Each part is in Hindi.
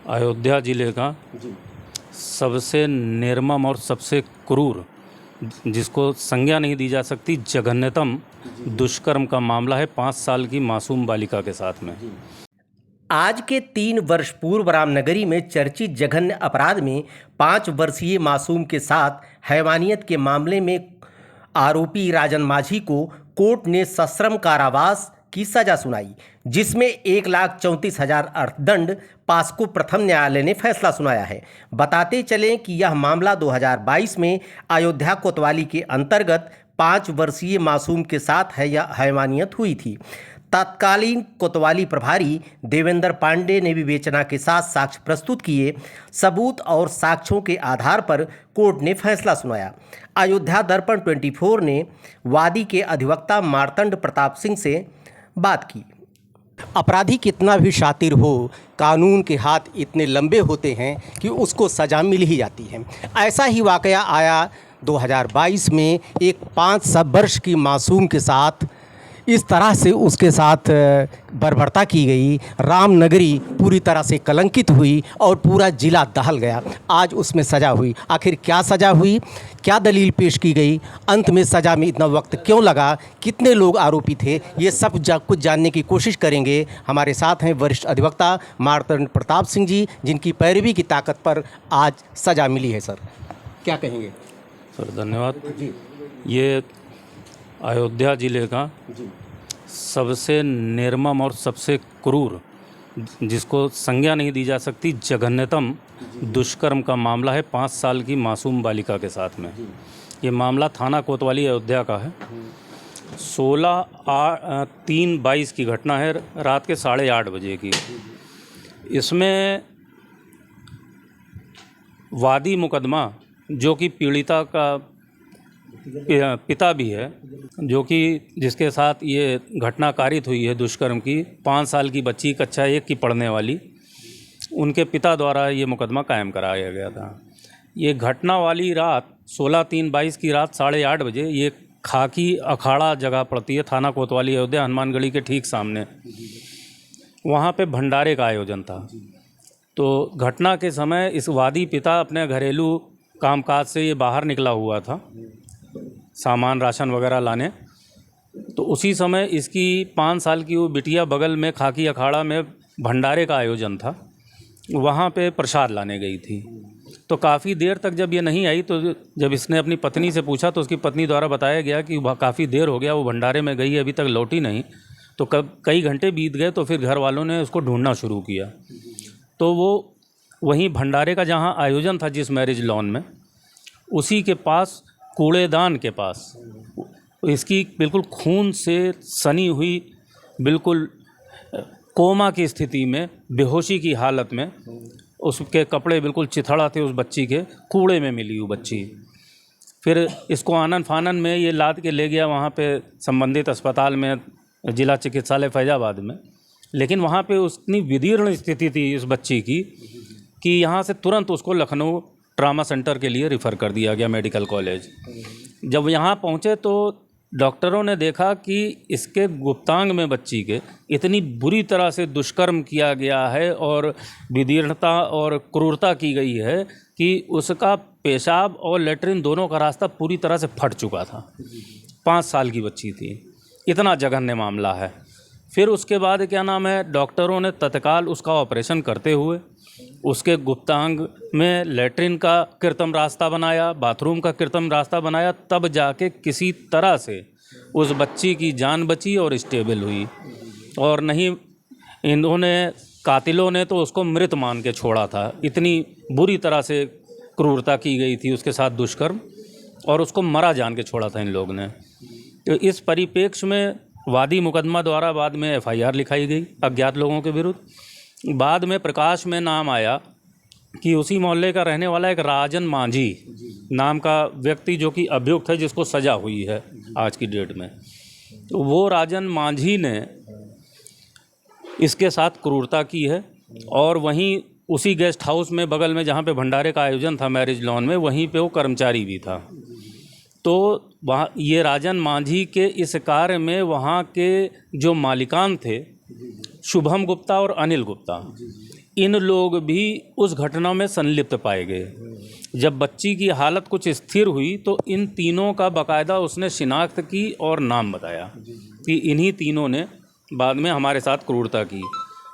अयोध्या जिले का सबसे निर्मम और सबसे क्रूर, जिसको संज्ञा नहीं दी जा सकती, जघन्यतम दुष्कर्म का मामला है 5 साल की मासूम बालिका के साथ में। आज के 3 वर्ष पूर्व रामनगरी में चर्चित जघन्य अपराध में 5 वर्षीय मासूम के साथ हैवानियत के मामले में आरोपी राजन माझी को कोर्ट ने सश्रम कारावास की सजा सुनाई, जिसमें 1,34,000 अर्थदंड पास्को प्रथम न्यायालय ने फैसला सुनाया है। बताते चलें कि यह मामला 2022 में अयोध्या कोतवाली के अंतर्गत 5 वर्षीय मासूम के साथ हैवानियत हुई थी। तत्कालीन कोतवाली प्रभारी देवेंद्र पांडे ने विवेचना के साथ साक्ष्य प्रस्तुत किए। सबूत और साक्ष्यों के आधार पर कोर्ट ने फैसला सुनाया। अयोध्या दर्पण 24 ने वादी के अधिवक्ता मार्तंड प्रताप सिंह से बात की। अपराधी कितना भी शातिर हो, कानून के हाथ इतने लंबे होते हैं कि उसको सज़ा मिल ही जाती है। ऐसा ही वाकया आया 2022 में एक 5 वर्ष की मासूम के साथ। इस तरह से उसके साथ बर्बरता की गई, रामनगरी पूरी तरह से कलंकित हुई और पूरा जिला दहल गया। आज उसमें सज़ा हुई। आखिर क्या सज़ा हुई, क्या दलील पेश की गई, अंत में सज़ा में इतना वक्त क्यों लगा, कितने लोग आरोपी थे, ये सब कुछ जानने की कोशिश करेंगे। हमारे साथ हैं वरिष्ठ अधिवक्ता मार्तंड प्रताप सिंह जी, जिनकी पैरवी की ताकत पर आज सज़ा मिली है। सर, क्या कहेंगे? सर धन्यवाद जी। ये अयोध्या जिले का सबसे निर्मम और सबसे क्रूर, जिसको संज्ञा नहीं दी जा सकती, जघन्यतम दुष्कर्म का मामला है 5 साल की मासूम बालिका के साथ में। ये मामला थाना कोतवाली अयोध्या का है। 16/3/22 की घटना है, रात के 8:30 बजे की। इसमें वादी मुकदमा, जो कि पीड़िता का पिता भी है, जो कि जिसके साथ ये घटना कारित हुई है दुष्कर्म की, 5 साल की बच्ची कक्षा 1 की पढ़ने वाली, उनके पिता द्वारा ये मुकदमा कायम कराया गया था। ये घटना वाली रात 16/3/22 की रात 8:30 बजे ये खाकी अखाड़ा जगह पड़ती है थाना कोतवाली अयोध्या, हनुमानगढ़ी के ठीक सामने। वहाँ पे भंडारे का आयोजन था। तो घटना के समय इस वादी पिता अपने घरेलू कामकाज से ये बाहर निकला हुआ था, सामान राशन वगैरह लाने। तो उसी समय इसकी 5 साल की वो बिटिया बगल में खाकी अखाड़ा में भंडारे का आयोजन था, वहाँ पे प्रसाद लाने गई थी। तो काफ़ी देर तक जब ये नहीं आई, तो जब इसने अपनी पत्नी से पूछा तो उसकी पत्नी द्वारा बताया गया कि काफ़ी देर हो गया, वो भंडारे में गई, अभी तक लौटी नहीं। तो कई घंटे बीत गए, तो फिर घर वालों ने उसको ढूंढना शुरू किया। तो वो वहीं भंडारे का जहाँ आयोजन था, जिस मैरिज लॉन में, उसी के पास कूड़ेदान के पास इसकी बिल्कुल खून से सनी हुई, बिल्कुल कोमा की स्थिति में, बेहोशी की हालत में, उसके कपड़े बिल्कुल चिथड़ा थे उस बच्ची के, कूड़े में मिली वो बच्ची। फिर इसको आनन फानन में ये लाद के ले गया वहाँ पे संबंधित अस्पताल में, जिला चिकित्सालय फैजाबाद में। लेकिन वहाँ पे उतनी विदीर्ण स्थिति थी इस बच्ची की कि यहाँ से तुरंत उसको लखनऊ ट्रामा सेंटर के लिए रिफ़र कर दिया गया, मेडिकल कॉलेज। जब यहाँ पहुँचे तो डॉक्टरों ने देखा कि इसके गुप्तांग में बच्ची के इतनी बुरी तरह से दुष्कर्म किया गया है और विदीर्णता और क्रूरता की गई है कि उसका पेशाब और लेटरिन दोनों का रास्ता पूरी तरह से फट चुका था। 5 साल की बच्ची थी। इतना जघन्य मामला है। फिर उसके बाद क्या नाम है, डॉक्टरों ने तत्काल उसका ऑपरेशन करते हुए उसके गुप्तांग में लेटरिन का कृत्रिम रास्ता बनाया, बाथरूम का कृत्रिम रास्ता बनाया, तब जाके किसी तरह से उस बच्ची की जान बची और स्टेबल हुई। और नहीं, इन्होंने, कातिलों ने तो उसको मृत मान के छोड़ा था। इतनी बुरी तरह से क्रूरता की गई थी उसके साथ दुष्कर्म, और उसको मरा जान के छोड़ा था इन लोग ने। तो इस परिप्रेक्ष्य में वादी मुकदमा द्वारा बाद में FIR लिखाई गई अज्ञात लोगों के विरुद्ध। बाद में प्रकाश में नाम आया कि उसी मोहल्ले का रहने वाला एक राजन माझी नाम का व्यक्ति, जो कि अभियुक्त है, जिसको सज़ा हुई है आज की डेट में, तो वो राजन माझी ने इसके साथ क्रूरता की है। और वहीं उसी गेस्ट हाउस में बगल में, जहाँ पे भंडारे का आयोजन था मैरिज लॉन में, वहीं पे वो कर्मचारी भी था। तो वहाँ ये राजन माझी के इस कार्य में वहाँ के जो मालिकान थे, शुभम गुप्ता और अनिल गुप्ता, इन लोग भी उस घटना में संलिप्त पाए गए। जब बच्ची की हालत कुछ स्थिर हुई तो इन तीनों का बाकायदा उसने शिनाख्त की और नाम बताया कि इन्हीं तीनों ने बाद में हमारे साथ क्रूरता की।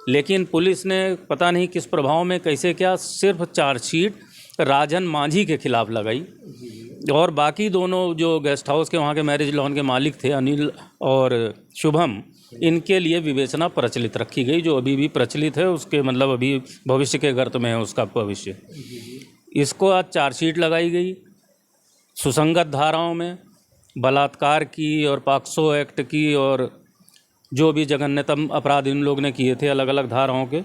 लेकिन पुलिस ने पता नहीं किस प्रभाव में कैसे क्या सिर्फ चार्जशीट राजन मांझी के खिलाफ लगाई और बाकी दोनों जो गेस्ट हाउस के वहाँ के मैरिज लॉन के मालिक थे अनिल और शुभम, इनके लिए विवेचना प्रचलित रखी गई, जो अभी भी प्रचलित है। उसके मतलब अभी भविष्य के गर्त में है उसका भविष्य। इसको आज चार्जशीट लगाई गई सुसंगत धाराओं में, बलात्कार की और पॉक्सो एक्ट की और जो भी जघन्यतम अपराध इन लोग ने किए थे अलग अलग धाराओं के,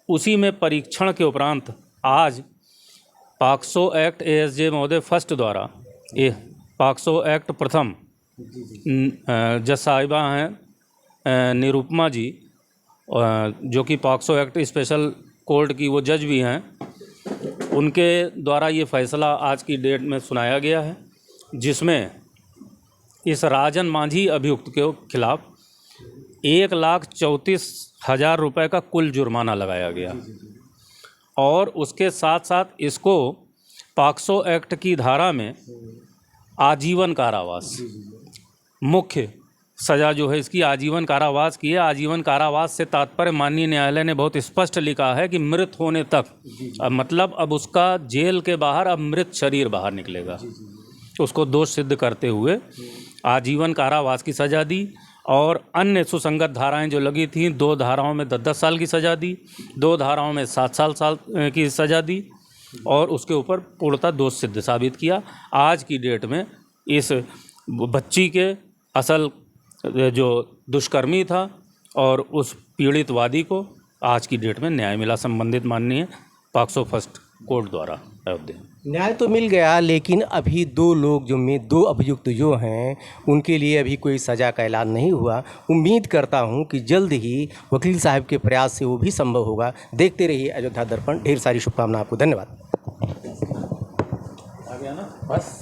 उसी में परीक्षण के उपरांत आज पॉक्सो एक्ट एएसजे महोदय फर्स्ट द्वारा ये पॉक्सो एक्ट प्रथम जज साहिबा हैं निरुपमा जी, जो कि पॉक्सो एक्ट स्पेशल कोर्ट की वो जज भी हैं, उनके द्वारा ये फैसला आज की डेट में सुनाया गया है, जिसमें इस राजन मांझी अभियुक्त के खिलाफ 1,34,000 रुपये का कुल जुर्माना लगाया गया और उसके साथ साथ इसको पॉक्सो एक्ट की धारा में आजीवन कारावास, मुख्य सज़ा जो है इसकी आजीवन कारावास की है। आजीवन कारावास से तात्पर्य माननीय न्यायालय ने बहुत स्पष्ट लिखा है कि मृत होने तक, अब मतलब अब उसका जेल के बाहर अब मृत शरीर बाहर निकलेगा, उसको दोष सिद्ध करते हुए आजीवन कारावास की सज़ा दी और अन्य सुसंगत धाराएं जो लगी थीं, 2 धाराओं में 10-10 साल की सज़ा दी, 2 धाराओं में 7 साल की सज़ा दी और उसके ऊपर पूर्णतः दोष सिद्ध साबित किया। आज की डेट में इस बच्ची के असल जो दुष्कर्मी था और उस पीड़ित वादी को आज की डेट में न्याय मिला संबंधित माननीय पॉक्सो फर्स्ट कोर्ट द्वारा अयोध्या। न्याय तो मिल गया, लेकिन अभी 2 लोग जो 2 अभियुक्त जो हैं उनके लिए अभी कोई सज़ा का ऐलान नहीं हुआ। उम्मीद करता हूं कि जल्द ही वकील साहब के प्रयास से वो भी संभव होगा। देखते रहिए अयोध्या दर्पण। ढेर सारी शुभकामनाएं आपको। धन्यवाद। आ गया ना बस।